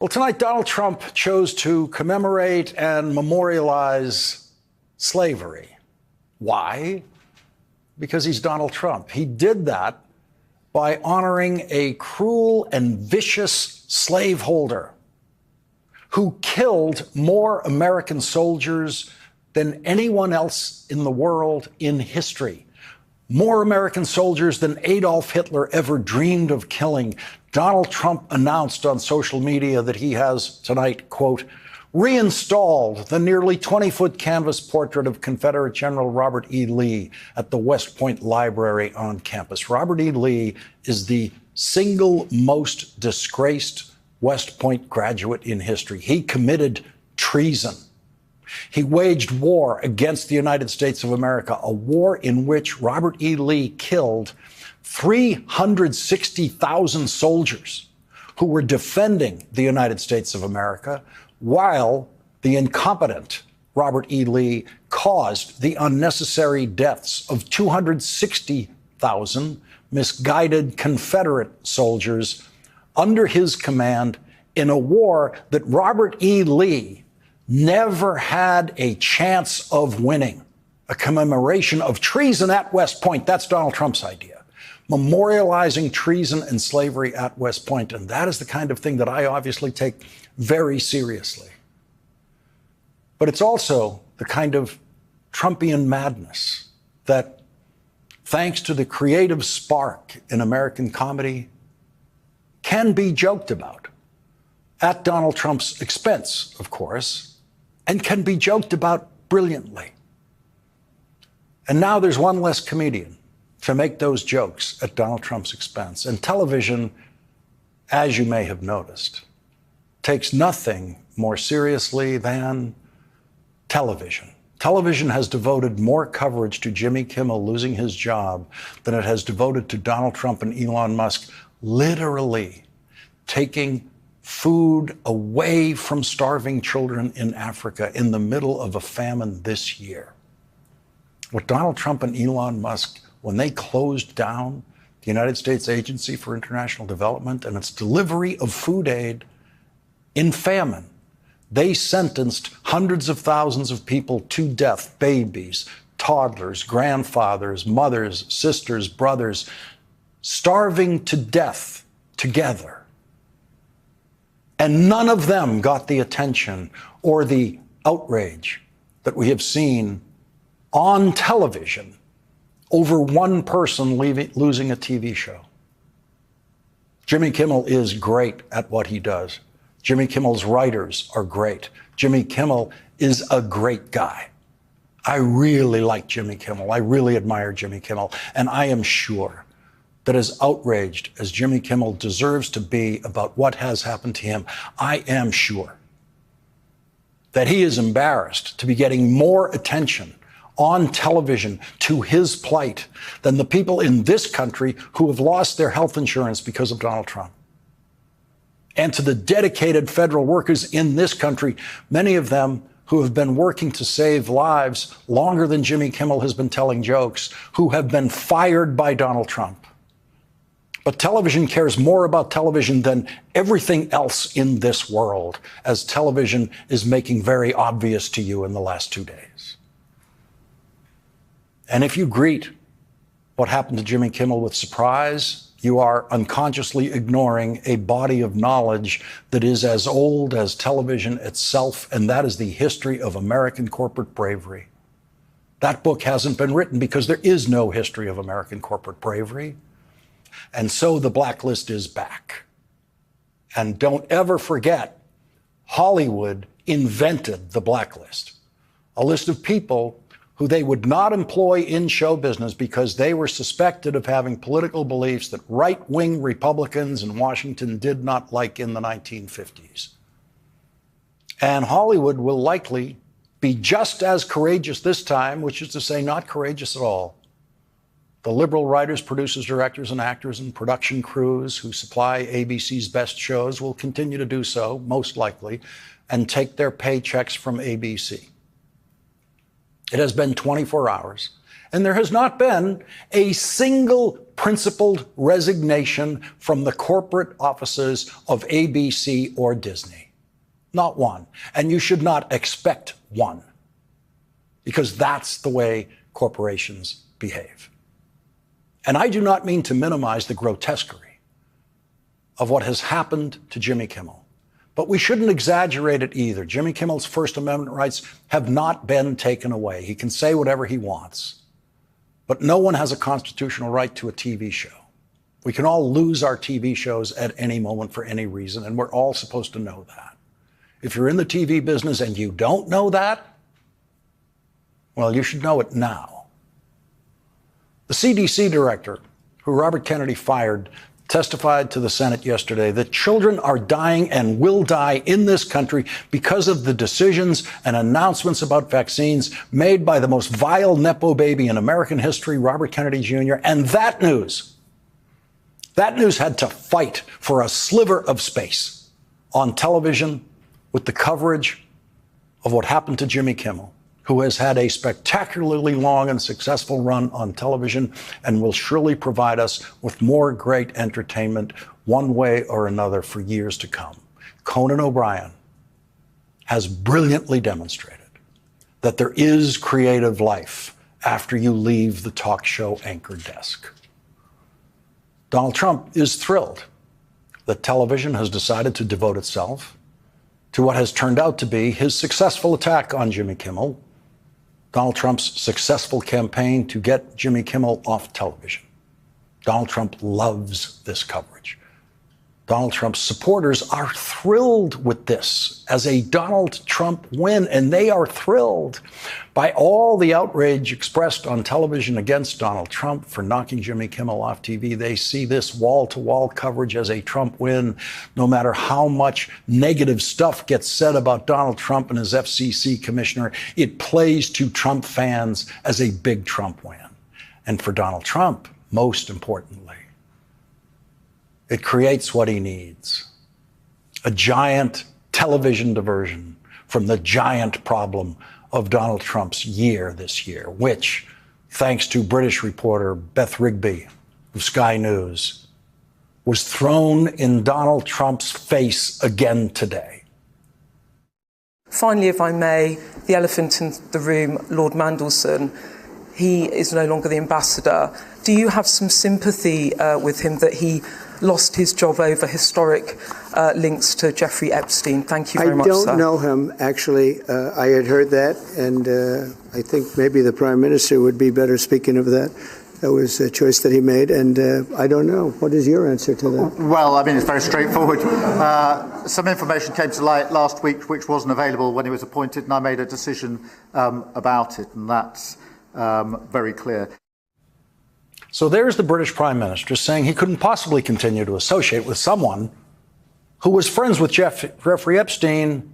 Well, tonight, Donald Trump chose to commemorate and memorialize slavery. Why? Because he's Donald Trump. He did that by honoring a cruel and vicious slaveholder who killed more American soldiers than anyone else in the world in history. More American soldiers than Adolf Hitler ever dreamed of killing. Donald Trump announced on social media that he has tonight, quote, reinstalled the nearly 20-foot canvas portrait of Confederate General Robert E. Lee at the West Point Library on campus. Robert E. Lee is the single most disgraced West Point graduate in history. He committed treason. He waged war against the United States of America, a war in which Robert E. Lee killed 360,000 soldiers who were defending the United States of America, while the incompetent Robert E. Lee caused the unnecessary deaths of 260,000 misguided Confederate soldiers under his command in a war that Robert E. Lee never had a chance of winning. A commemoration of treason at West Point. That's Donald Trump's idea. Memorializing treason and slavery at West Point. And that is the kind of thing that I obviously take very seriously. But it's also the kind of Trumpian madness that, thanks to the creative spark in American comedy, can be joked about at Donald Trump's expense, of course, and can be joked about brilliantly. And now there's one less comedian to make those jokes at Donald Trump's expense. And television, as you may have noticed, takes nothing more seriously than television. Television has devoted more coverage to Jimmy Kimmel losing his job than it has devoted to Donald Trump and Elon Musk literally taking food away from starving children in Africa in the middle of a famine this year. What Donald Trump and Elon Musk, when they closed down the United States Agency for International Development and its delivery of food aid in famine, they sentenced hundreds of thousands of people to death, babies, toddlers, grandfathers, mothers, sisters, brothers, starving to death together. And none of them got the attention or the outrage that we have seen on television over one person losing a TV show. Jimmy Kimmel is great at what he does. Jimmy Kimmel's writers are great. Jimmy Kimmel is a great guy. I really like Jimmy Kimmel. I really admire Jimmy Kimmel. And I am sure that as outraged as Jimmy Kimmel deserves to be about what has happened to him, I am sure that he is embarrassed to be getting more attention on television to his plight than the people in this country who have lost their health insurance because of Donald Trump. And to the dedicated federal workers in this country, many of them who have been working to save lives longer than Jimmy Kimmel has been telling jokes, who have been fired by Donald Trump. But television cares more about television than everything else in this world, as television is making very obvious to you in the last 2 days. And if you greet what happened to Jimmy Kimmel with surprise, you are unconsciously ignoring a body of knowledge that is as old as television itself, and that is the history of American corporate bravery. That book hasn't been written because there is no history of American corporate bravery. And so the blacklist is back. And don't ever forget, Hollywood invented the blacklist, a list of people who they would not employ in show business because they were suspected of having political beliefs that right-wing Republicans in Washington did not like in the 1950s. And Hollywood will likely be just as courageous this time, which is to say not courageous at all. The liberal writers, producers, directors, and actors and production crews who supply ABC's best shows will continue to do so, most likely, and take their paychecks from ABC. It has been 24 hours, and there has not been a single principled resignation from the corporate offices of ABC or Disney. Not one. And you should not expect one, because that's the way corporations behave. And I do not mean to minimize the grotesquerie of what has happened to Jimmy Kimmel, but we shouldn't exaggerate it either. Jimmy Kimmel's First Amendment rights have not been taken away. He can say whatever he wants, but no one has a constitutional right to a TV show. We can all lose our TV shows at any moment for any reason, and we're all supposed to know that. If you're in the TV business and you don't know that, well, you should know it now. The CDC director, who Robert Kennedy fired, testified to the Senate yesterday that children are dying and will die in this country because of the decisions and announcements about vaccines made by the most vile Nepo baby in American history, Robert Kennedy Jr. And that news had to fight for a sliver of space on television with the coverage of what happened to Jimmy Kimmel, who has had a spectacularly long and successful run on television and will surely provide us with more great entertainment one way or another for years to come. Conan O'Brien has brilliantly demonstrated that there is creative life after you leave the talk show anchor desk. Donald Trump is thrilled that television has decided to devote itself to what has turned out to be his successful attack on Jimmy Kimmel, Donald Trump's successful campaign to get Jimmy Kimmel off television. Donald Trump loves this coverage. Donald Trump's supporters are thrilled with this as a Donald Trump win, and they are thrilled by all the outrage expressed on television against Donald Trump for knocking Jimmy Kimmel off TV. They see this wall-to-wall coverage as a Trump win. No matter how much negative stuff gets said about Donald Trump and his FCC commissioner, it plays to Trump fans as a big Trump win. And for Donald Trump, most importantly, it creates what he needs: a giant television diversion from the giant problem of Donald Trump's year this year, which, thanks to British reporter Beth Rigby of Sky News, was thrown in Donald Trump's face again today. Finally, if I may, the elephant in the room, Lord Mandelson, he is no longer the ambassador. Do you have some sympathy with him that he lost his job over historic links to Jeffrey Epstein? Thank you very much, sir. I don't know him, actually. I had heard that, and I think maybe the Prime Minister would be better speaking of that. That was a choice that he made, and I don't know. What is your answer to that? Well, I mean, it's very straightforward. Some information came to light last week which wasn't available when he was appointed, and I made a decision about it, and that's very clear. So there's the British Prime Minister saying he couldn't possibly continue to associate with someone who was friends with Jeffrey Epstein,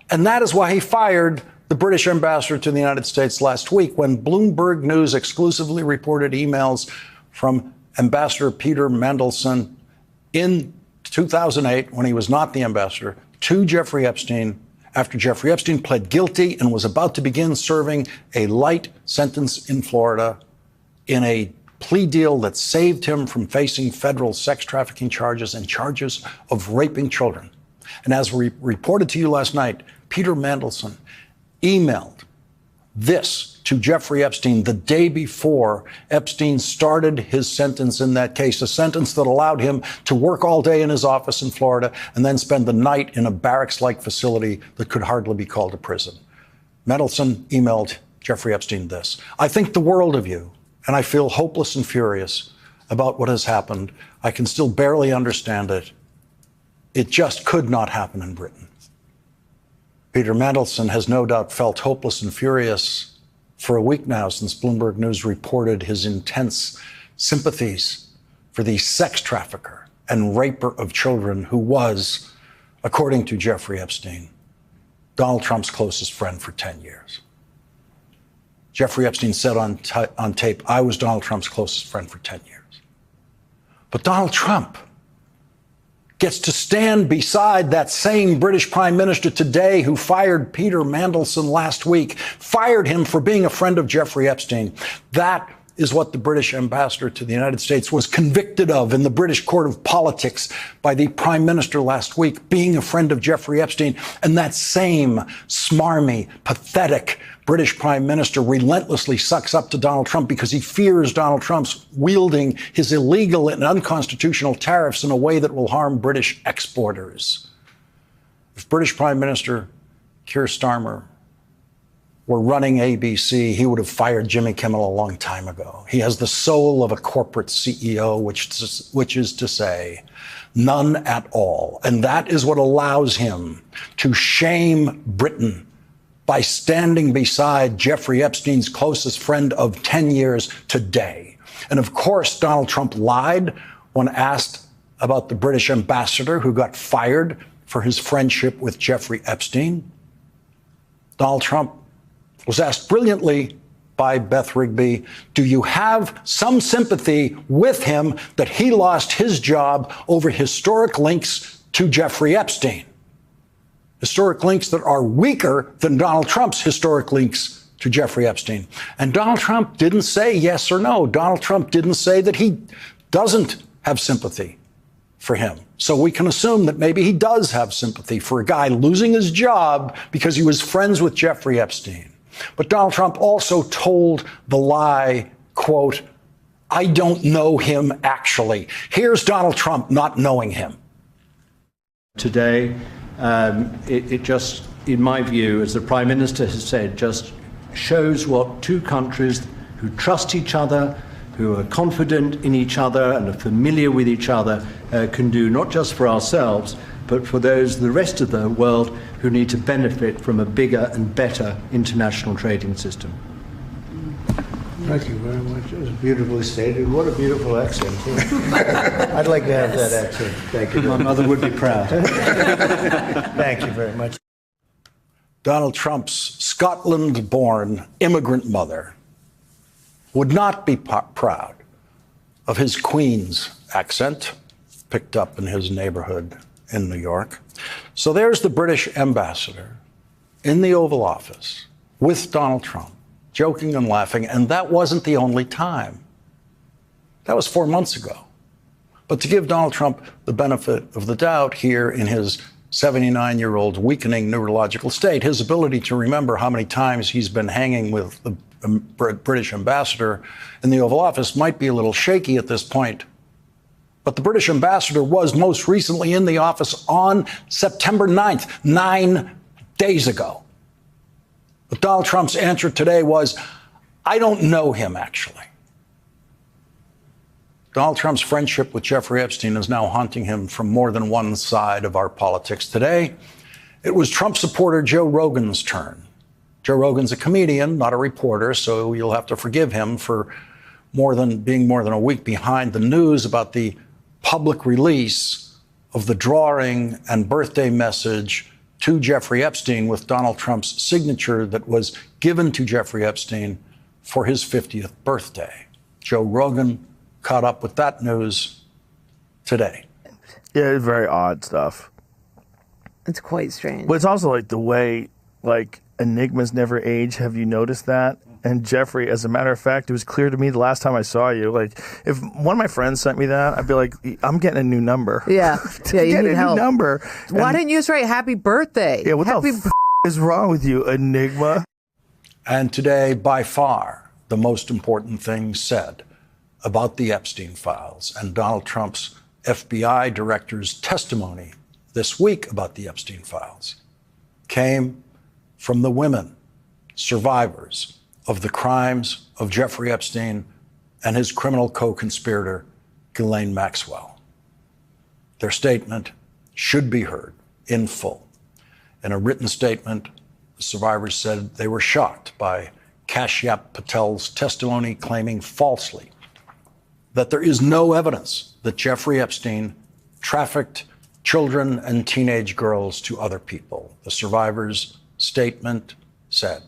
and that is why he fired the British ambassador to the United States last week, when Bloomberg News exclusively reported emails from Ambassador Peter Mandelson in 2008, when he was not the ambassador, to Jeffrey Epstein, after Jeffrey Epstein pled guilty and was about to begin serving a light sentence in Florida in a plea deal that saved him from facing federal sex trafficking charges and charges of raping children. And as we reported to you last night, Peter Mandelson emailed this to Jeffrey Epstein the day before Epstein started his sentence in that case, a sentence that allowed him to work all day in his office in Florida and then spend the night in a barracks-like facility that could hardly be called a prison. Mandelson emailed Jeffrey Epstein this: "I think the world of you, and I feel hopeless and furious about what has happened. I can still barely understand it. It just could not happen in Britain." Peter Mandelson has no doubt felt hopeless and furious for a week now, since Bloomberg News reported his intense sympathies for the sex trafficker and raper of children who was, according to Jeffrey Epstein, Donald Trump's closest friend for 10 years. Jeffrey Epstein said on tape, "I was Donald Trump's closest friend for 10 years. But Donald Trump gets to stand beside that same British Prime Minister today who fired Peter Mandelson last week, fired him for being a friend of Jeffrey Epstein. That is what the British ambassador to the United States was convicted of in the British Court of Politics by the Prime Minister last week, being a friend of Jeffrey Epstein. And that same smarmy, pathetic British Prime Minister relentlessly sucks up to Donald Trump because he fears Donald Trump's wielding his illegal and unconstitutional tariffs in a way that will harm British exporters. If British Prime Minister Keir Starmer were running ABC, he would have fired Jimmy Kimmel a long time ago. He has the soul of a corporate CEO, which is to say, none at all. And that is what allows him to shame Britain by standing beside Jeffrey Epstein's closest friend of 10 years today. And of course, Donald Trump lied when asked about the British ambassador who got fired for his friendship with Jeffrey Epstein. Donald Trump was asked brilliantly by Beth Rigby, do you have some sympathy with him that he lost his job over historic links to Jeffrey Epstein? Historic links that are weaker than Donald Trump's historic links to Jeffrey Epstein. And Donald Trump didn't say yes or no. Donald Trump didn't say that he doesn't have sympathy for him. So we can assume that maybe he does have sympathy for a guy losing his job because he was friends with Jeffrey Epstein. But Donald Trump also told the lie, quote, I don't know him actually. Here's Donald Trump not knowing him. Today, it just, in my view, as the Prime Minister has said, just shows what two countries who trust each other, who are confident in each other and are familiar with each other can do, not just for ourselves, but for the rest of the world who need to benefit from a bigger and better international trading system. Thank you very much. It was beautifully stated. What a beautiful accent. I'd like to have that accent. Thank you. My mother would be proud. Thank you very much. Donald Trump's Scotland-born immigrant mother would not be proud of his Queen's accent, picked up in his neighborhood in New York. So there's the British ambassador in the Oval Office with Donald Trump, joking and laughing, and that wasn't the only time. That was 4 months ago. But to give Donald Trump the benefit of the doubt here in his 79-year-old weakening neurological state, his ability to remember how many times he's been hanging with the British ambassador in the Oval Office might be a little shaky at this point. But the British ambassador was most recently in the office on September 9th, 9 days ago. But Donald Trump's answer today was, I don't know him, actually. Donald Trump's friendship with Jeffrey Epstein is now haunting him from more than one side of our politics today. It was Trump supporter Joe Rogan's turn. Joe Rogan's a comedian, not a reporter, so you'll have to forgive him for being more than a week behind the news about the public release of the drawing and birthday message to Jeffrey Epstein with Donald Trump's signature that was given to Jeffrey Epstein for his 50th birthday. Joe Rogan caught up with that news today. Yeah, it's very odd stuff. It's quite strange. But it's also like the way, like, enigmas never age. Have you noticed that? And Jeffrey, as a matter of fact, it was clear to me the last time I saw you. Like, if one of my friends sent me that, I'd be like, I'm getting a new number. Yeah, yeah, you need help. New number. Why didn't you just write happy birthday? Yeah, what the is wrong with you, enigma? And today, by far, the most important thing said about the Epstein files and Donald Trump's FBI director's testimony this week about the Epstein files came from the women, survivors of the crimes of Jeffrey Epstein and his criminal co-conspirator, Ghislaine Maxwell. Their statement should be heard in full. In a written statement, the survivors said they were shocked by Kash Patel's testimony, claiming falsely that there is no evidence that Jeffrey Epstein trafficked children and teenage girls to other people. The survivors' statement said,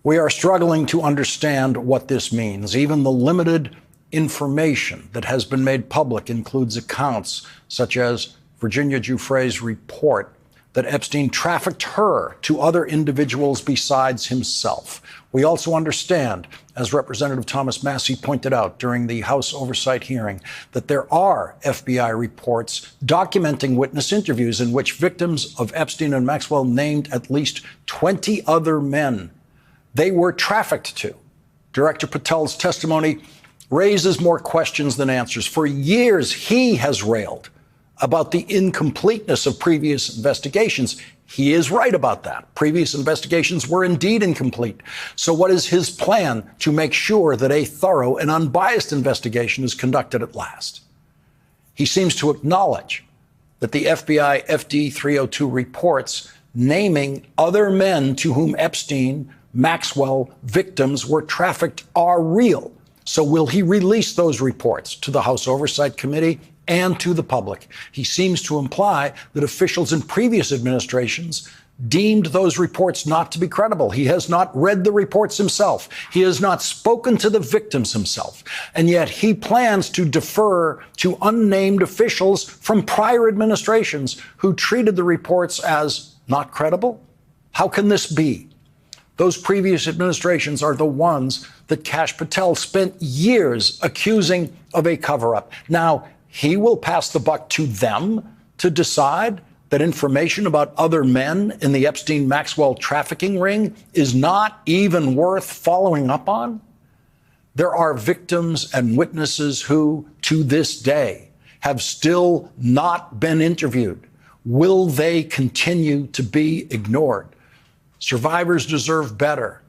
"We are struggling to understand what this means. Even the limited information that has been made public includes accounts such as Virginia Giuffre's report that Epstein trafficked her to other individuals besides himself. We also understand, as Representative Thomas Massey pointed out during the House oversight hearing, that there are FBI reports documenting witness interviews in which victims of Epstein and Maxwell named at least 20 other men they were trafficked to. Director Patel's testimony raises more questions than answers. For years, he has railed about the incompleteness of previous investigations. He is right about that. Previous investigations were indeed incomplete. So what is his plan to make sure that a thorough and unbiased investigation is conducted at last? He seems to acknowledge that the FBI FD 302 reports naming other men to whom Epstein, Maxwell victims were trafficked are real. So will he release those reports to the House Oversight Committee and to the public? He seems to imply that officials in previous administrations deemed those reports not to be credible. He has not read the reports himself. He has not spoken to the victims himself. And yet he plans to defer to unnamed officials from prior administrations who treated the reports as not credible. How can this be? Those previous administrations are the ones that Kash Patel spent years accusing of a cover-up. Now, he will pass the buck to them to decide that information about other men in the Epstein-Maxwell trafficking ring is not even worth following up on? There are victims and witnesses who, to this day, have still not been interviewed. Will they continue to be ignored? Survivors deserve better,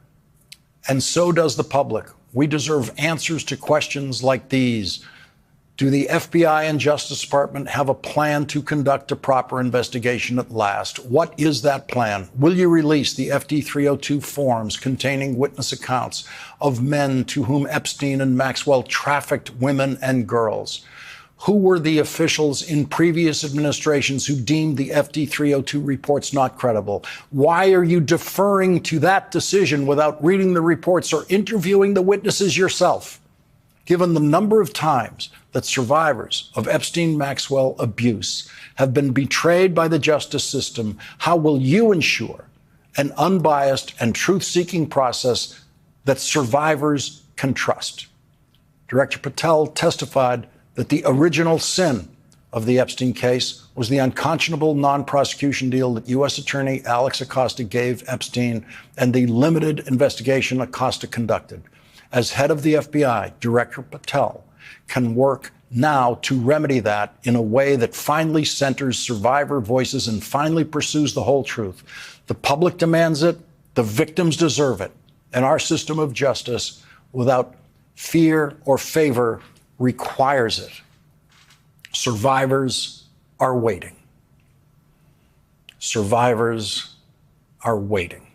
and so does the public. We deserve answers to questions like these. Do the FBI and Justice Department have a plan to conduct a proper investigation at last? What is that plan? Will you release the FD 302 forms containing witness accounts of men to whom Epstein and Maxwell trafficked women and girls? Who were the officials in previous administrations who deemed the FD 302 reports not credible? Why are you deferring to that decision without reading the reports or interviewing the witnesses yourself? Given the number of times that survivors of Epstein-Maxwell abuse have been betrayed by the justice system, how will you ensure an unbiased and truth-seeking process that survivors can trust? Director Patel testified that the original sin of the Epstein case was the unconscionable non-prosecution deal that U.S. Attorney Alex Acosta gave Epstein and the limited investigation Acosta conducted. As head of the FBI, Director Patel can work now to remedy that in a way that finally centers survivor voices and finally pursues the whole truth. The public demands it, the victims deserve it, and our system of justice, without fear or favor, requires it. Survivors are waiting. Survivors are waiting.